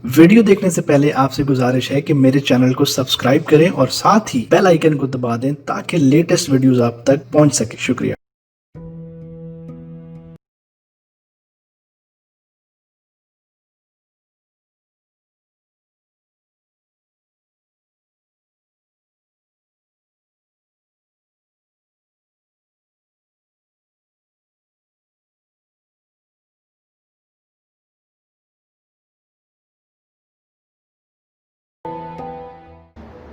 Video देखने से पहले आपसे गुजारिश है कि मेरे चैनल को सब्सक्राइब करें और साथ ही बेल आइकन को दबा दें ताकि लेटेस्ट वीडियोस आप तक पहुंच सके। शुक्रिया।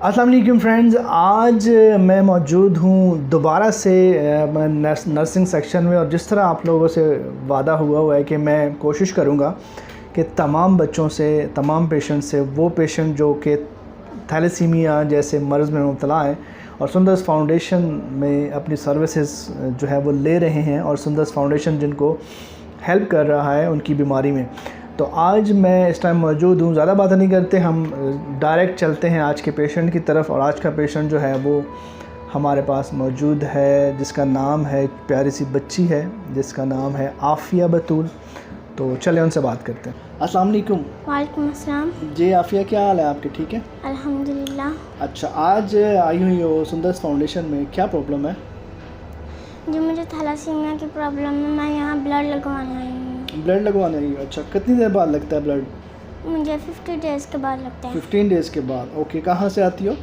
अस्सलाम वालेकुम फ्रेंड्स, आज मैं मौजूद हूँ दोबारा से नर्सिंग सेक्शन में। और जिस तरह आप लोगों से वादा हुआ है कि मैं कोशिश करूँगा कि तमाम बच्चों से, तमाम पेशेंट से, वो पेशेंट जो कि थैलेसीमिया जैसे मर्ज़ में मुब्तला हैं और सुंदर्स फाउंडेशन में अपनी सर्विसेज जो है वो ले रहे हैं और सुंदर्स फाउंडेशन जिनको हेल्प कर रहा है उनकी बीमारी में, तो आज मैं इस टाइम मौजूद हूँ। ज़्यादा बातें नहीं करते, हम डायरेक्ट चलते हैं आज के पेशेंट की तरफ। और आज का पेशेंट जो है वो हमारे पास मौजूद है, जिसका नाम है, प्यारी सी बच्ची है जिसका नाम है आफ़िया बतूल। तो चले उनसे बात करते हैं। अस्सलाम वालेकुम। वालेकुम अस्सलाम। जी आफ़िया, क्या हाल है आपके? ठीक है अल्हम्दुलिल्लाह। अच्छा, आज आई हुई हो सुंदर्स फाउंडेशन में, क्या प्रॉब्लम है? जी मुझे थैलेसीमिया की प्रॉब्लम है, मैं यहाँ ब्लड लगवाने आई हूँ। ब्लड लगवाने आई हो? अच्छा, कितनी देर बाद लगता है ब्लड? मुझे 50 डेज़ के बाद लगता है। 15 डेज़ के बाद। ओके, कहाँ से आती हो?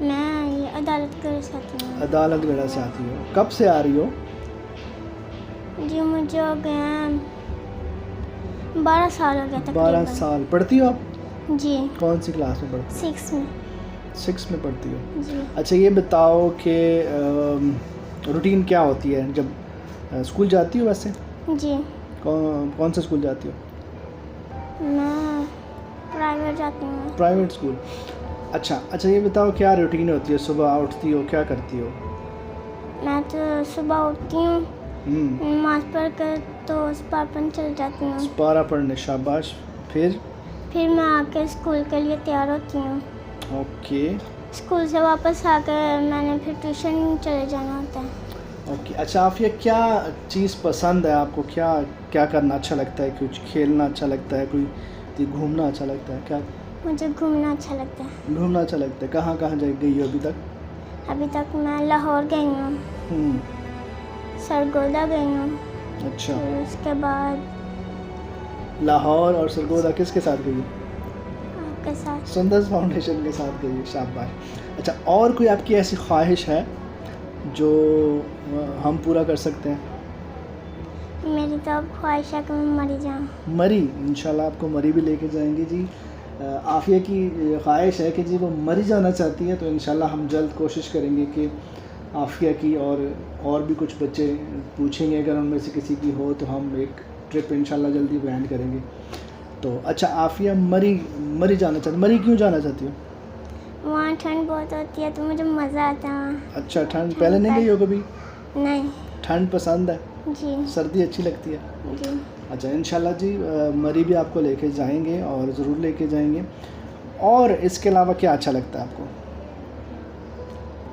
मैं ये अदालतगढ़ से आती हूँ। अदालतगढ़ से आती हो। कब से आ रही हो? जी मुझे हो गए हैं 12 साल हो गया तकरीबन। 12 साल। पढ़ती हो आप? जी कौन सी क्लास में पढ़ती 6 में। हो? 6 में पढ़ती हो। जी अच्छा, ये बताओ कि रूटीन क्या होती है जब स्कूल जाती हो? वैसे जी कौन सा स्कूल जाती हो? मैं प्राइवेट जाती हूँ। Private school. अच्छा, ये बताओ क्या रूटीन होती है? सुबह उठती हो, क्या करती हो? मैं तो सुबह उठती हूँ, नमाज़ पढ़ कर तो स्पा पढ़ने चल जाती हूँ। स्पारा पढ़ने, शाबाश। फिर मैं आके स्कूल के लिए तैयार होती हूँ। ओके स्कूल से वापस आकर मैंने फिर ट्यूशन चले जाना होता है। ओके। अच्छा आफ़िया, क्या चीज़ पसंद है आपको? क्या करना अच्छा लगता है? कुछ खेलना अच्छा लगता है? कोई घूमना अच्छा लगता है? क्या? मुझे घूमना अच्छा लगता है। घूमना अच्छा लगता है। कहाँ कहाँ गई हो अभी तक? अभी तक मैं लाहौर गई हूँ, सरगोदा गई हूँ। अच्छा, फिर उसके बाद लाहौर और सरगोदा किसके साथ गई हो? आपके साथ। सुंदर्स फाउंडेशन के साथ गई हो, शाबाश। अच्छा, और कोई आपकी ऐसी ख्वाहिश है जो हम पूरा कर सकते हैं? मेरी तो अब ख्वाहिश है कि मैं मरी जाऊँ। मरी? इंशाल्लाह आपको मरी भी लेके जाएंगे जी। आफ़िया की ख्वाहिश है कि जी वो मरी जाना चाहती है, तो इंशाल्लाह हम जल्द कोशिश करेंगे कि आफ़िया की और भी कुछ बच्चे पूछेंगे, अगर उनमें से किसी की हो तो हम एक ट्रिप इंशाल्लाह जल्दी प्लान करेंगे। तो अच्छा आफ़िया, मरी जाना चाहती, मरी क्यों जाना चाहती हो? वहाँ ठंड बहुत होती है तो मुझे मज़ा आता है वहाँ। अच्छा, ठंड पहले नहीं गई हो कभी? नहीं। ठंड पसंद है? जी सर्दी अच्छी लगती है? जी। अच्छा, इंशाल्लाह जी मरी भी आपको लेके जाएंगे और ज़रूर लेके जाएंगे। और इसके अलावा क्या अच्छा लगता है आपको?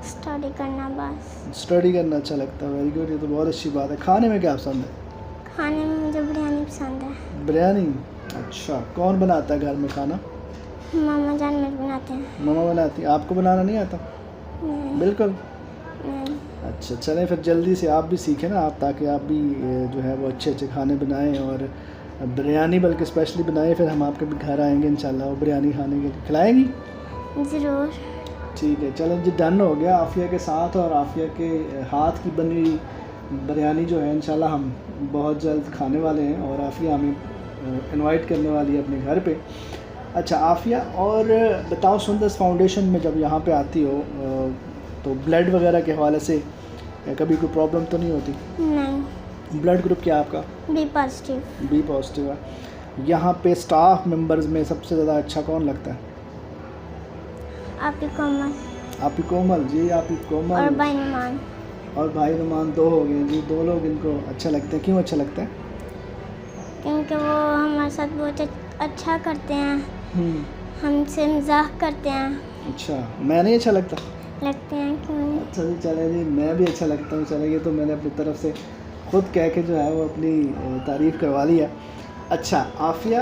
स्टडी करना बस। स्टडी करना अच्छा लगता है। वेरी गुड, ये तो बहुत अच्छी बात है। खाने में क्या पसंद है? खाने में मुझे बिरयानी पसंद है। बिरयानी? अच्छा, कौन बनाता है घर में खाना? मामा जान मेरे बनाते हैं। मम्मा बनाती है। आपको बनाना नहीं आता? नहीं। बिल्कुल। नहीं। अच्छा, चलें फिर जल्दी से आप भी सीखें ना आप, ताकि आप भी जो है वो अच्छे अच्छे खाने बनाएं और बिरयानी बल्कि स्पेशली बनाएं। फिर हम आपके भी घर आएंगे इंशाल्लाह, वो बिरयानी खाने के लिए खिलाएंगी? ज़रूर। ठीक है, चलें जी, डन हो गया। आफ़िया के साथ और आफ़िया के हाथ की बनी हुई बिरयानी जो है इंशाल्लाह हम बहुत जल्द खाने वाले हैं और आफ़िया हमें इनवाइट करने वाली है अपने घर पे। अच्छा आफ़िया, और बताओ, सुंदर्स फाउंडेशन में जब यहाँ पे आती हो तो ब्लड वगैरह के हवाले से कभी कोई प्रॉब्लम तो नहीं होती? नहीं। ब्लड ग्रुप क्या है आपका? B positive. बी पॉजिटिव है। यहाँ पे स्टाफ मेंबर्स में सबसे ज़्यादा अच्छा कौन लगता है? आप ही कोमल आप ही कोमल जी, आप ही कोमल और भाई नुमान। और भाई नुमान, दो हो गए जी। दो लोग इनको अच्छा लगता है। क्यों अच्छा लगता है? क्योंकि वो हमारे साथ बहुत अच्छा करते हैं, हमसे मजाक करते हैं। अच्छा, मैं नहीं अच्छा लगता? लगते हैं क्यों नहीं? अच्छा जी, चले जी, मैं भी अच्छा लगता हूँ। चले, ये तो मैंने अपनी तरफ से खुद कह के जो है वो अपनी तारीफ़ करवा ली है। अच्छा आफ़िया,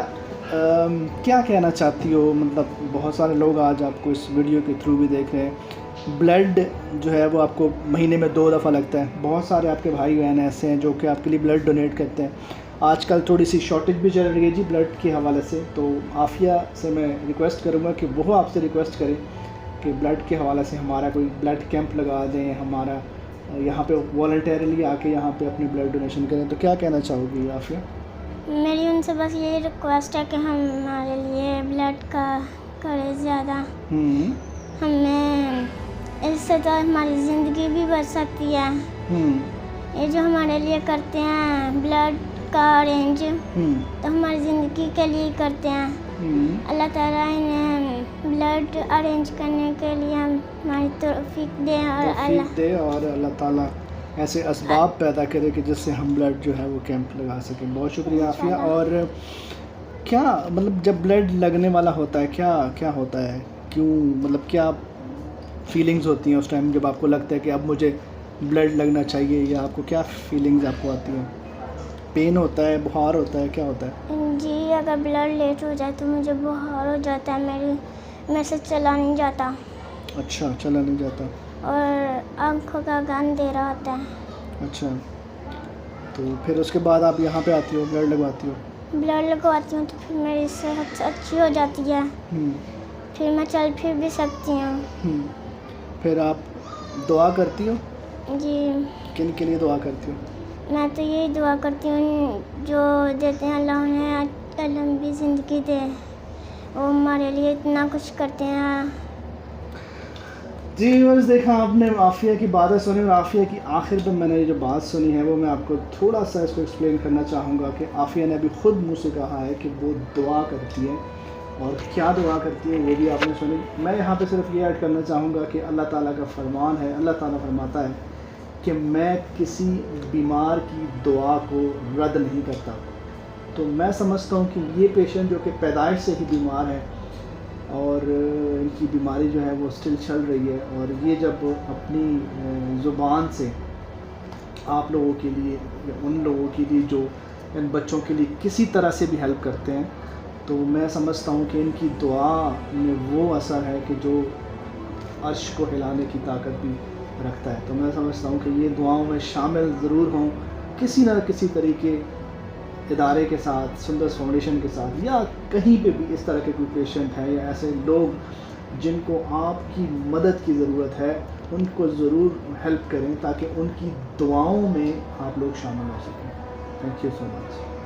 क्या कहना चाहती हो, मतलब बहुत सारे लोग आज आपको इस वीडियो के थ्रू भी देख रहे हैं, ब्लड जो है वो आपको महीने में 2 दफ़ा लगता है, बहुत सारे आपके भाई बहन ऐसे हैं जो कि आपके लिए ब्लड डोनेट करते हैं। आजकल थोड़ी सी शॉर्टेज भी चल रही है जी ब्लड के हवाले से, तो आफिया से मैं रिक्वेस्ट करूँगा कि वो आपसे रिक्वेस्ट करें कि ब्लड के हवाले से हमारा कोई ब्लड कैंप लगा दें, हमारा यहाँ पे वॉलंटियरली आके यहाँ पे अपनी ब्लड डोनेशन करें। तो क्या कहना चाहोगी आफिया? मेरी उनसे बस यही रिक्वेस्ट है कि हमारे लिए ब्लड का करें ज़्यादा। हमें इससे तो हमारी ज़िंदगी भी बच सकती है। ये जो हमारे लिए करते हैं ब्लड का अरेंज, तो हमारी ज़िंदगी के लिए करते हैं। अल्लाह ताला इन्हें ब्लड अरेंज करने के लिए हमारी तौफीक दे और अल्लाह ताला ऐसे असबाब पैदा करे कि जिससे हम ब्लड जो है वो कैंप लगा सकें। बहुत शुक्रिया आफिया। और क्या मतलब जब ब्लड लगने वाला होता है क्या क्या होता है, क्यों, मतलब क्या फीलिंग्स होती हैं उस टाइम जब आपको लगता है कि अब मुझे ब्लड लगना चाहिए, या आपको क्या फीलिंग्स आपको आती हैं? पेन होता है, बुखार होता है, क्या होता है? जी, अगर ब्लड लेट हो जाए तो मुझे बुखार हो जाता है, मेरे से चला नहीं जाता। अच्छा, चला नहीं जाता। और आँखों का अंधेरा होता है। अच्छा, तो फिर उसके बाद आप यहाँ पे आती हो, ब्लड लगवाती हो? ब्लड लगवाती हूँ तो फिर मेरी सेहत अच्छी हो जाती है। फिर मैं चल फिर भी सकती हूँ। फिर आप दुआ करती हो? जी। किन के लिए दुआ करती हो? मैं तो यही दुआ करती हूँ जो देते हैं अल्लाह उन्हें लंबी ज़िंदगी दे, वो हमारे लिए इतना कुछ करते हैं। जी बस देखा आपने आफिया की बातें सुनी, और आफिया की आखिर में मैंने जो बात सुनी है वो मैं आपको थोड़ा सा इसको एक्सप्लेन करना चाहूँगा कि आफिया ने अभी ख़ुद मुँह से कहा है कि वो दुआ करती है, और क्या दुआ करती है वो भी आपने सुनी। मैं यहाँ पे सिर्फ ये ऐड करना चाहूँगा कि अल्लाह ताला का फरमान है, अल्लाह ताला फरमाता है कि मैं किसी बीमार की दुआ को रद्द नहीं करता। तो मैं समझता हूँ कि ये पेशेंट जो कि पैदाइश से ही बीमार है और इनकी बीमारी जो है वो स्टिल चल रही है, और ये जब अपनी ज़ुबान से आप लोगों के लिए या उन लोगों के लिए जो इन बच्चों के लिए किसी तरह से भी हेल्प करते हैं, तो मैं समझता हूँ कि इनकी दुआ में वो असर है कि जो अर्श को हिलाने की ताकत भी रखता है। तो मैं समझता हूँ कि ये दुआओं में शामिल ज़रूर हों किसी न किसी तरीके इदारे के साथ, सुंदर फाउंडेशन के साथ, या कहीं पे भी इस तरह के कोई पेशेंट हैं या ऐसे लोग जिनको आपकी मदद की ज़रूरत है, उनको ज़रूर हेल्प करें ताकि उनकी दुआओं में आप लोग शामिल हो सकें। Thank you so much.